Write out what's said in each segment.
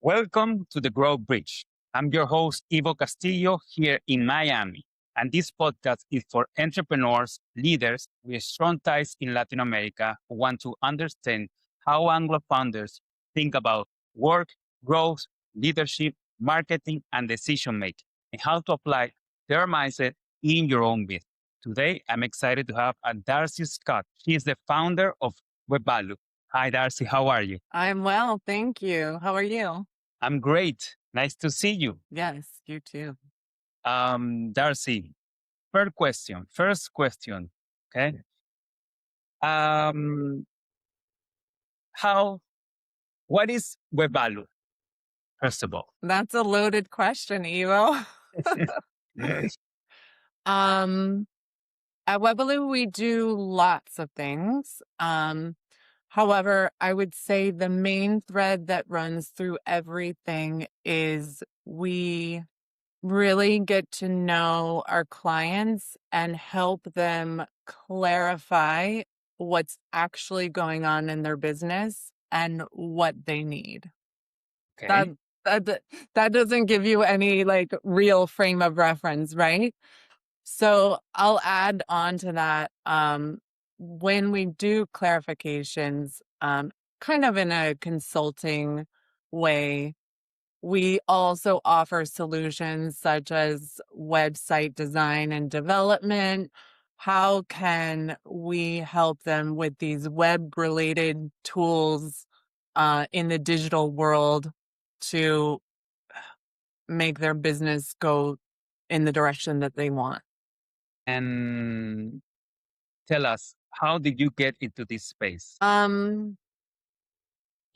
Welcome to the Growth Bridge. I'm your host, Ivo-Castillo, here in Miami. And this podcast is for entrepreneurs, leaders with strong ties in Latin America who want to understand how Anglo founders think about work, growth, leadership, marketing, and decision making, and how to apply their mindset in your own business. Today, I'm excited to have Darcy Scott. She is the founder of Webbalu. Hi, Darcy. How are you? I'm well, thank you. How are you? I'm great. Nice to see you. Yes, you too. Darcy, first question. Okay. Um, how, what is Webbalu, first of all? That's a loaded question, Evo. Yes. Um, at Webbalu, we do lots of things. However, I would say the main thread that runs through everything is we really get to know our clients and help them clarify what's actually going on in their business and what they need. That Okay. that that doesn't give you any, like, real frame of reference, right? So, I'll add on to that, when we do clarifications, kind of in a consulting way, we also offer solutions such as website design and development. How can we help them with these web-related tools, in the digital world to make their business go in the direction that they want? And tell us, how did you get into this space? Um,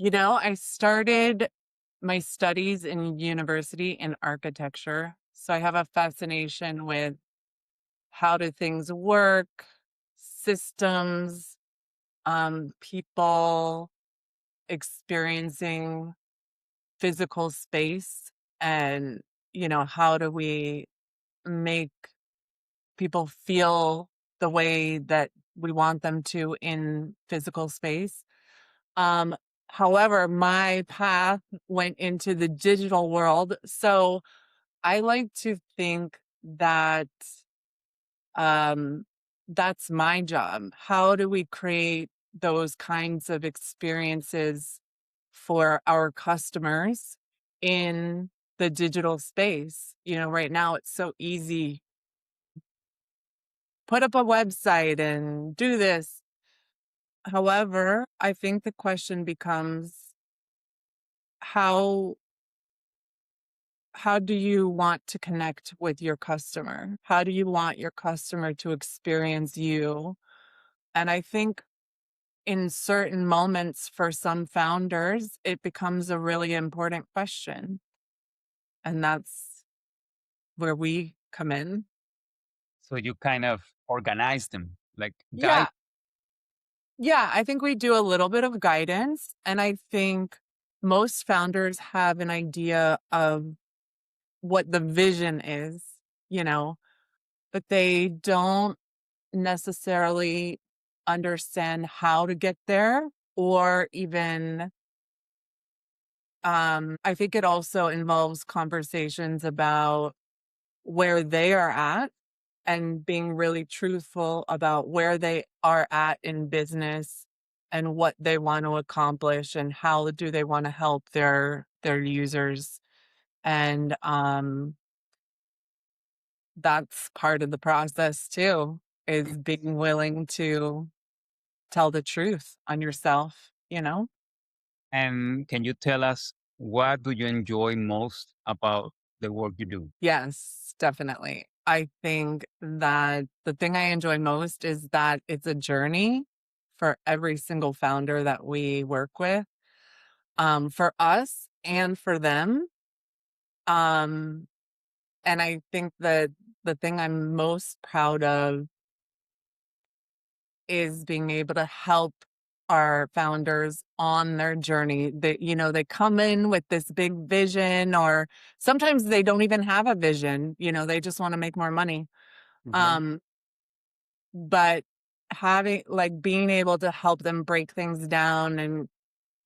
I started my studies in university in architecture, so I have a fascination with how do things work, systems, people experiencing physical space, and how do we make people feel the way that we want them to in physical space. Um, However, my path went into the digital world. So I like to think that um, that's my job. How do we create those kinds of experiences for our customers in the digital space? Right now it's so easy. Put up a website and do this. However, I think the question becomes how how do you want to connect with your customer? How do you want your customer to experience you? And I think in certain moments for some founders, it becomes a really important question. And that's where we come in. So you kind of organize them, like guide. Yeah. Yeah. I think we do a little bit of guidance. And I think most founders have an idea of what the vision is, you know, but they don't necessarily understand how to get there or even I think it also involves conversations about where they are at and being really truthful about where they are at in business and what they want to accomplish and how do they want to help their users. And that's part of the process too, is being willing to tell the truth on yourself. And can you tell us, what do you enjoy most about the work you do? Yes, definitely. I think that the thing I enjoy most is that it's a journey for every single founder that we work with, for us and for them. Um, and I think that the thing I'm most proud of is being able to help our founders on their journey. They come in with this big vision, or sometimes they don't even have a vision, they just want to make more money. Mhm. Um, but being able to help them break things down and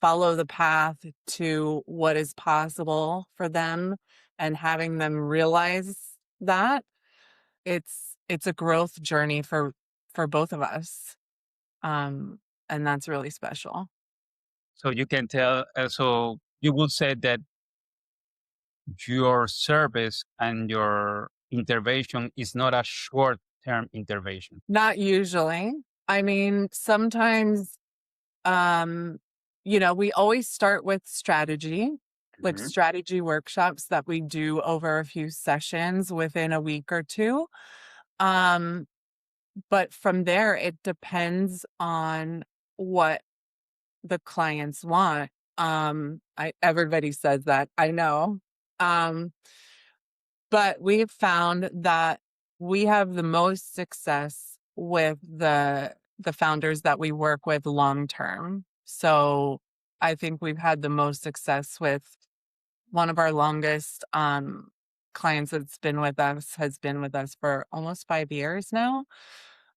follow the path to what is possible for them and having them realize that it's a growth journey for both of us. Um, and that's really special. So you can tell, so you would say that your service and your intervention is not a short term intervention. Not usually. I mean, sometimes, um, we always start with strategy, like Mhm. strategy workshops that we do over a few sessions within a week or two. Um, but from there, it depends on what the clients want. Everybody says that, I know. Um, but we've found that we have the most success with the founders that we work with long term. So I think we've had the most success with one of our longest clients that's been with us has been with us for almost 5 years now,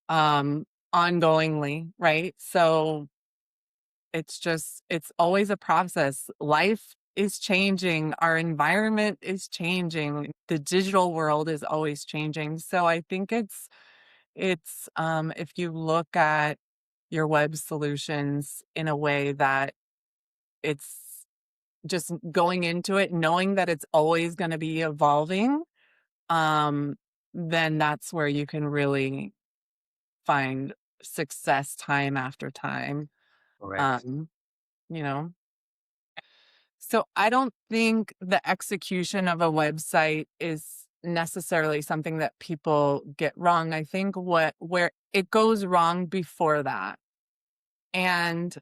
um, ongoingly, right? So it's always a process. Life is changing, our environment is changing, the digital world is always changing. So I think it's if you look at your web solutions in a way that it's just going into it knowing that it's always going to be evolving, um, then that's where you can really find success time after time. Correct. Um, you know. So I don't think the execution of a website is necessarily something that people get wrong. I think where it goes wrong before that. And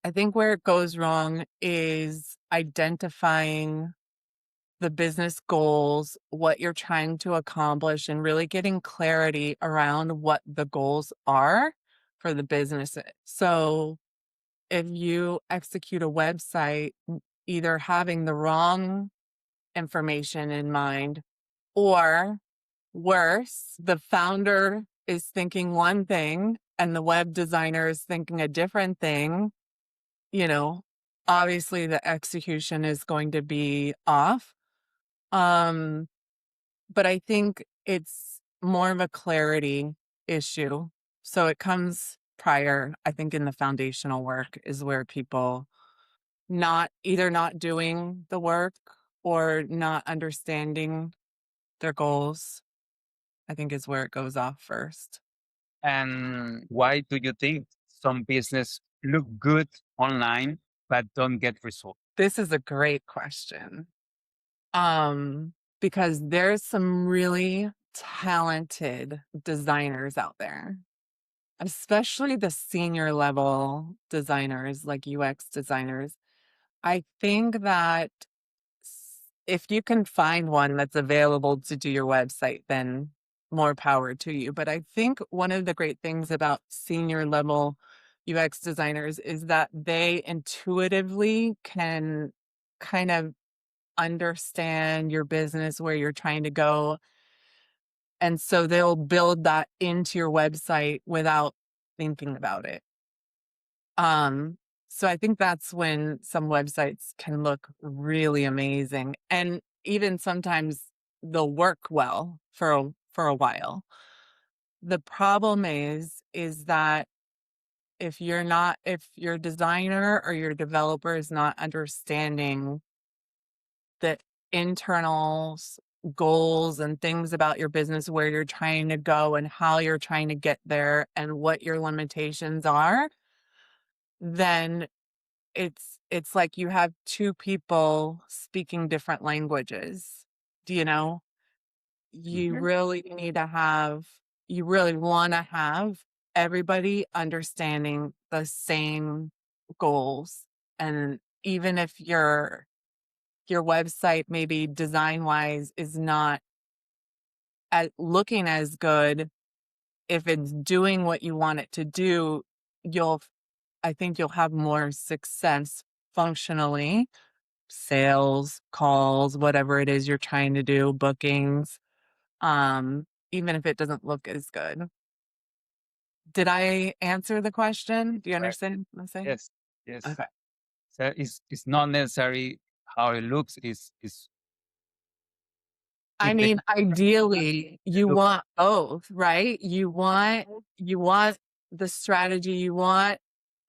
I think where it goes wrong is identifying the business goals, what you're trying to accomplish, and really getting clarity around what the goals are for the business. So if you execute a website either having the wrong information in mind, or worse, the founder is thinking one thing and the web designer is thinking a different thing, you know, obviously the execution is going to be off. Um, but I think it's more of a clarity issue. So it comes prior, I think, in the foundational work is where people not doing the work or not understanding their goals, I think is where it goes off first. And why do you think some business look good online but don't get results? This is a great question. Because there's some really talented designers out there, especially the senior level designers like UX designers. I think that if you can find one that's available to do your website, then more power to you. But I think one of the great things about senior level UX designers is that they intuitively can kind of understand your business, where you're trying to go. And so they'll build that into your website without thinking about it. Um, so I think that's when some websites can look really amazing. And even sometimes they'll work well for a while. The problem is that if your designer or your developer is not understanding the internal goals and things about your business, where you're trying to go and how you're trying to get there and what your limitations are, then it's like you have two people speaking different languages. Do you know? You Mhm. really need to have you really want to have everybody understanding the same goals. And even if your website maybe design wise is not looking as good, if it's doing what you want it to do, you'll I think you'll have more success functionally, sales, calls, whatever it is you're trying to do, bookings, even if it doesn't look as good. Did I answer the question? Do you Correct. understand what I'm saying? Yes. Yes. Okay. So it's not necessary how it looks. Is I if they mean, ideally, you look, want both, right? You want the strategy, you want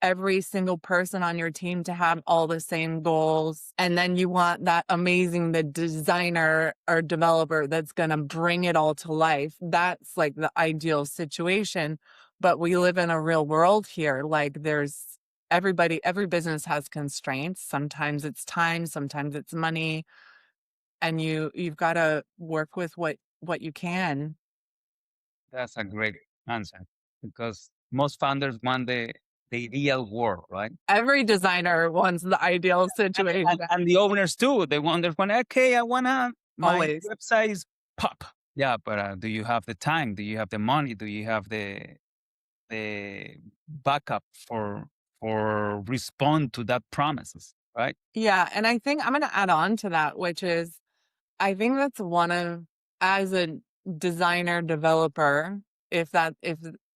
every single person on your team to have all the same goals, and then you want that amazing the designer or developer that's going to bring it all to life. That's like the ideal situation, but we live in a real world here. Like there's every business has constraints. Sometimes it's time, sometimes it's money, and you've got to work with what you can. that's a great answer because most founders want the ideal world, right? Every designer wants the ideal situation. And the owners too. They wonder, when okay, I wanna my Always. website is pop. Yeah, but do you have the time? Do you have the money? Do you have the backup for respond to that promises, right? Yeah, and I think I'm going to add on to that, which is I think that's one of, as a designer developer, if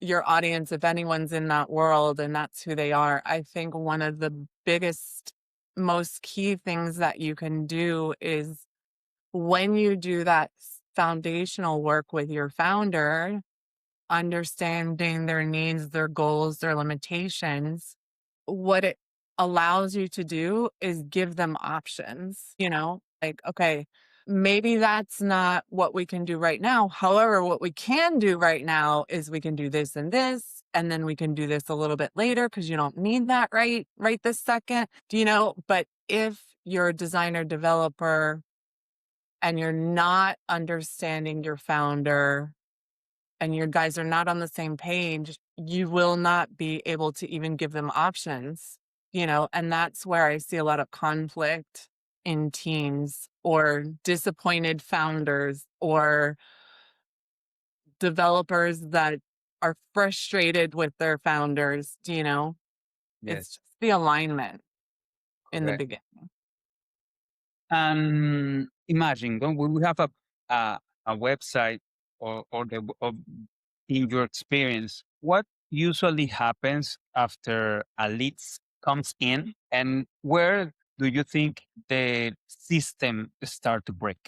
your audience, if anyone's in that world and that's who they are, I think one of the biggest, most key things that you can do is when you do that foundational work with your founder, understanding their needs, their goals, their limitations, what it allows you to do is give them options, like, okay, maybe that's not what we can do right now. However, what we can do right now is we can do this and this, and then we can do this a little bit later because you don't need that right this second. But if you're a designer developer and you're not understanding your founder and your guys are not on the same page, you will not be able to even give them options, and that's where I see a lot of conflict in teams or disappointed founders or developers that are frustrated with their founders, it's Yes, just the alignment in the correct. beginning. And imagine, don't we have a website or in your experience, what usually happens after a lead comes in, and where do you think the system start to break?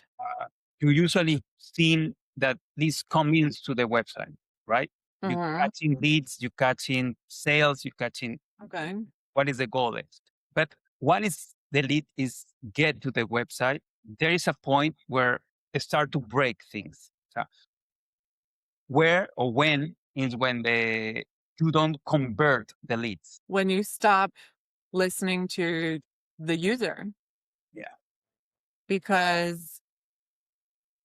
You usually seen that leads come into the website, right? You Hmm. catching leads, you catching sales, you catching Okay. what is the goal is. But once the lead is get to the website, there is a point where it start to break things. So where or when is when the you don't convert the leads. When you stop listening to the user, Yeah. because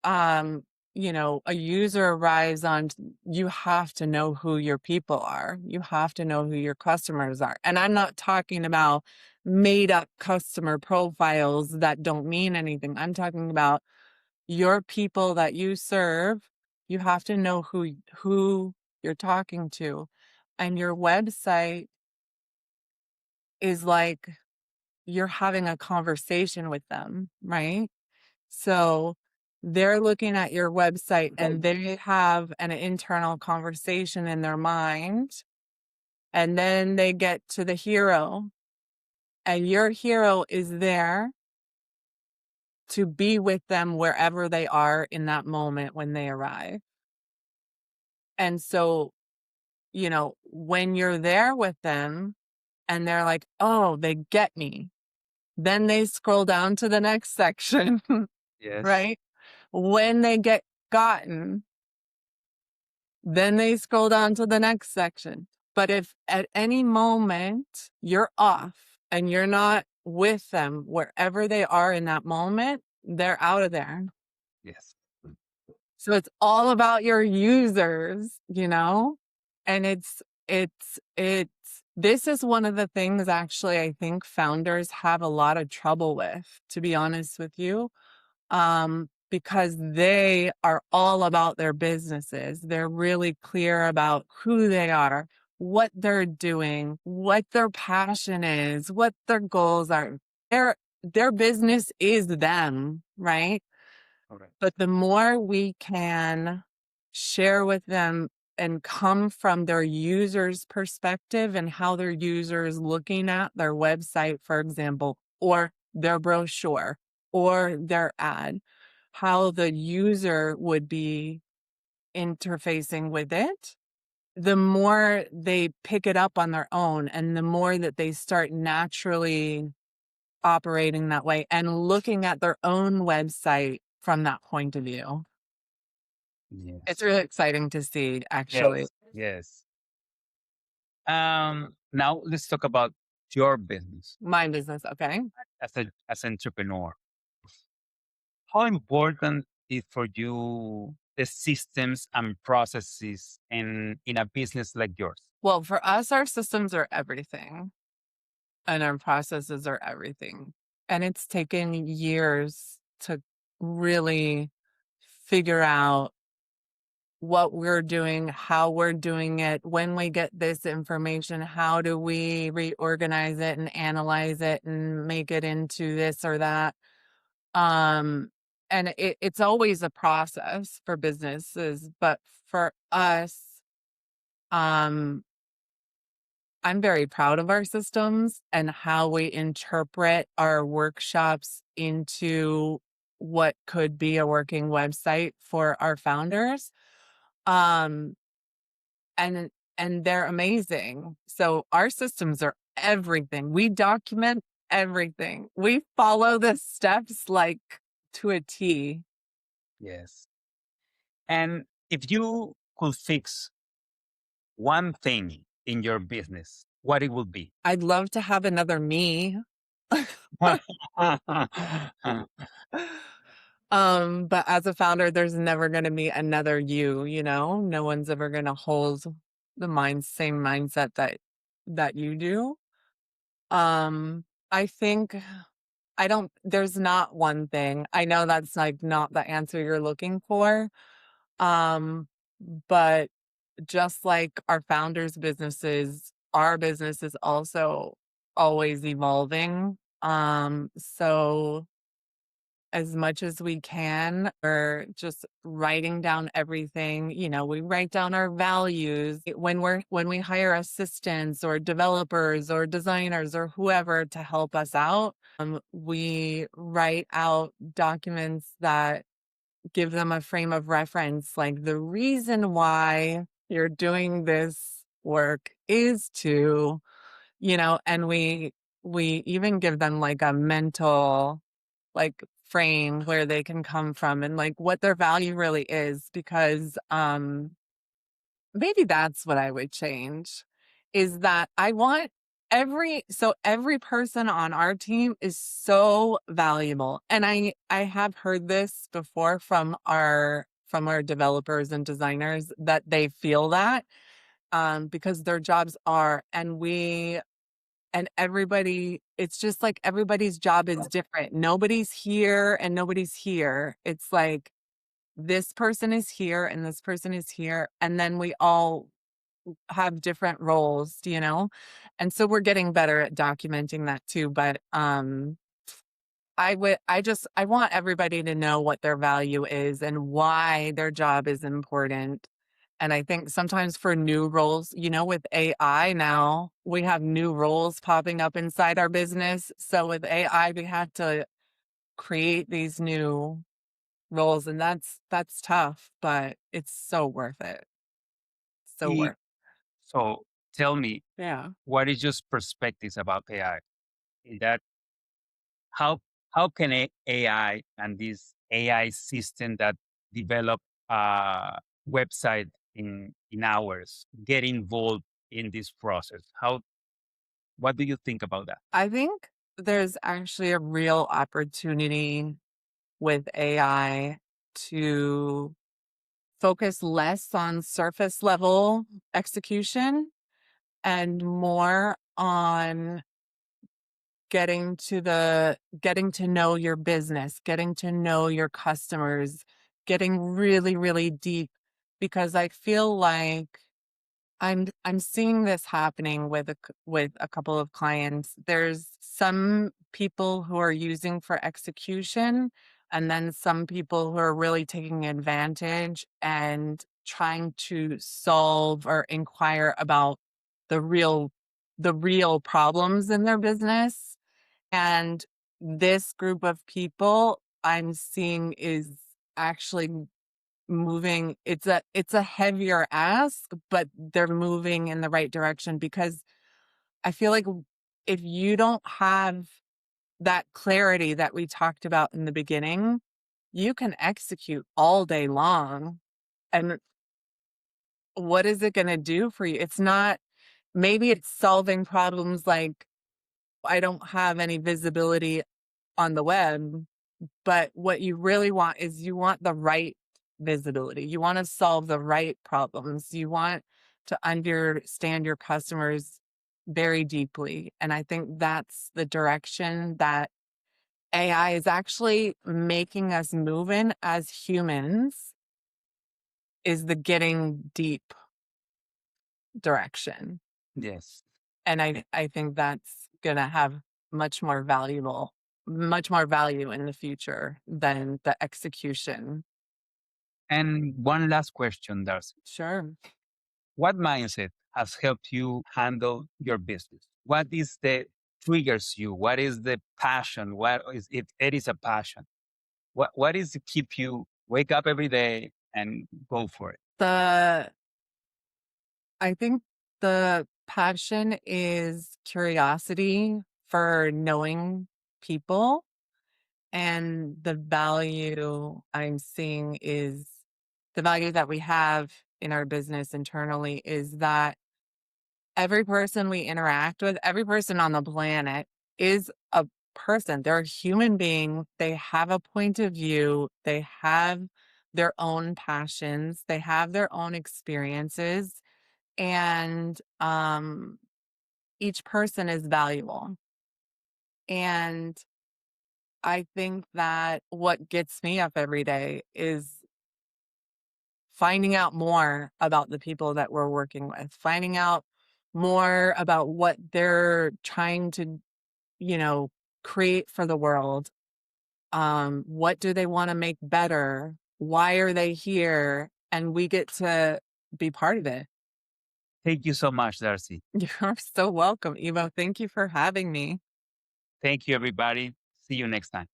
um a user arrives on, you have to know who your people are, you have to know who your customers are, and I'm not talking about made up customer profiles that don't mean anything. I'm talking about your people that you serve. You have to know who you're talking to, and your website is like you're having a conversation with them, right? So they're looking at your website and they have an internal conversation in their mind. And then they get to the hero, and your hero is there to be with them wherever they are in that moment when they arrive. And so, when you're there with them and they're like, oh, they get me, then they scroll down to the next section, Yes. right? When they get gotten, then they scroll down to the next section. But if at any moment you're off and you're not with them wherever they are in that moment, they're out of there. Yes. So it's all about your users, and this is one of the things actually I think founders have a lot of trouble with, to be honest with you, because they are all about their businesses. They're really clear about who they are, what they're doing, what their passion is, what their goals are. Their business is them, right? Correct. But the more we can share with them and come from their user's perspective and how their user is looking at their website, for example, or their brochure or their ad, how the user would be interfacing with it, the more they pick it up on their own and the more that they start naturally operating that way and looking at their own website from that point of view. It's Yes. really exciting to see, actually. Yes. Yes. Now let's talk about your business My business, okay? as an entrepreneur. How important is for you the systems and processes in a business like yours? Well, for us, our systems are everything and our processes are everything. And it's taken years to really figure out what we're doing, how we're doing it, when we get this information, how do we reorganize it and analyze it and make it into this or that. Um, and it's always a process for businesses, but for us, um, I'm very proud of our systems and how we interpret our workshops into what could be a working website for our founders. Um, and and they're amazing. So our systems are everything. We document everything. We follow the steps like to a T. Yes. And if you could fix one thing in your business, what it would be? I'd love to have another me. But as a founder, there's never gonna be another you, you know? No one's ever gonna hold the same mindset that you do. Um, I think I don't there's not one thing. I know that's, like, not the answer you're looking for, um, but just like our founders' businesses, our business is also always evolving. So as much as we can, or just writing down everything, we write down our values when we hire assistants or developers or designers or whoever to help us out. We write out documents that give them a frame of reference, like the reason why you're doing this work is to, and we even give them like a mental like frame where they can come from and like what their value really is, because maybe that's what I would change, is that I want every person on our team is so valuable. And I have heard this before from our developers and designers that they feel that, because their jobs are, and everybody, it's just like everybody's job is different. Nobody's here and nobody's here. It's like this person is here and this person is here, and then we all have different roles, you know? And so we're getting better at documenting that too. But I want everybody to know what their value is and why their job is important. And I think sometimes for new roles, with AI now, we have new roles popping up inside our business. So with AI, we have to create these new roles, and that's tough, but it's so worth it. So E- worth. So tell me, Yeah. what is your perspectives about AI? In that, how how can AI and this AI system that develop a website in hours get involved in this process? What do you think about that? I think there's actually a real opportunity with AI to focus less on surface level execution and more on getting to know your business, getting to know your customers, getting really, really deep, because I feel like I'm seeing this happening with with a couple of clients. There's some people who are using for execution, and then some people who are really taking advantage and trying to solve or inquire about the real the real problems in their business. And this group of people I'm seeing is actually moving. It's a heavier ask, but they're moving in the right direction because I feel like if you don't have that clarity that we talked about in the beginning, you can execute all day long. And what is it going to do for you? It's not, maybe it's solving problems like I don't have any visibility on the web, but what you really want is you want the right visibility. You want to solve the right problems. You want to understand your customers very deeply. And I think that's the direction that AI is actually making us move in as humans, is the getting deep direction. Yes. And I think that's gonna have much more value in the future than the execution. And one last question, Darcy. Sure. What mindset has helped you handle your business? What is the triggers you? What is the passion? What is, if it is a passion? What is to keep you wake up every day and go for it? The I think the passion is curiosity for knowing people, and the value I'm seeing is the value that we have in our business internally is that every person we interact with, every person on the planet is a person. They're a human being. They have a point of view. They have their own passions. They have their own experiences. And each person is valuable. And I think that what gets me up every day is finding out more about the people that we're working with, finding out more about what they're trying to, you know, create for the world. What do they want to make better? Why are they here? And we get to be part of it. Thank you so much, Darcy. You're so welcome, Evo. Thank you for having me. Thank you, everybody. See you next time.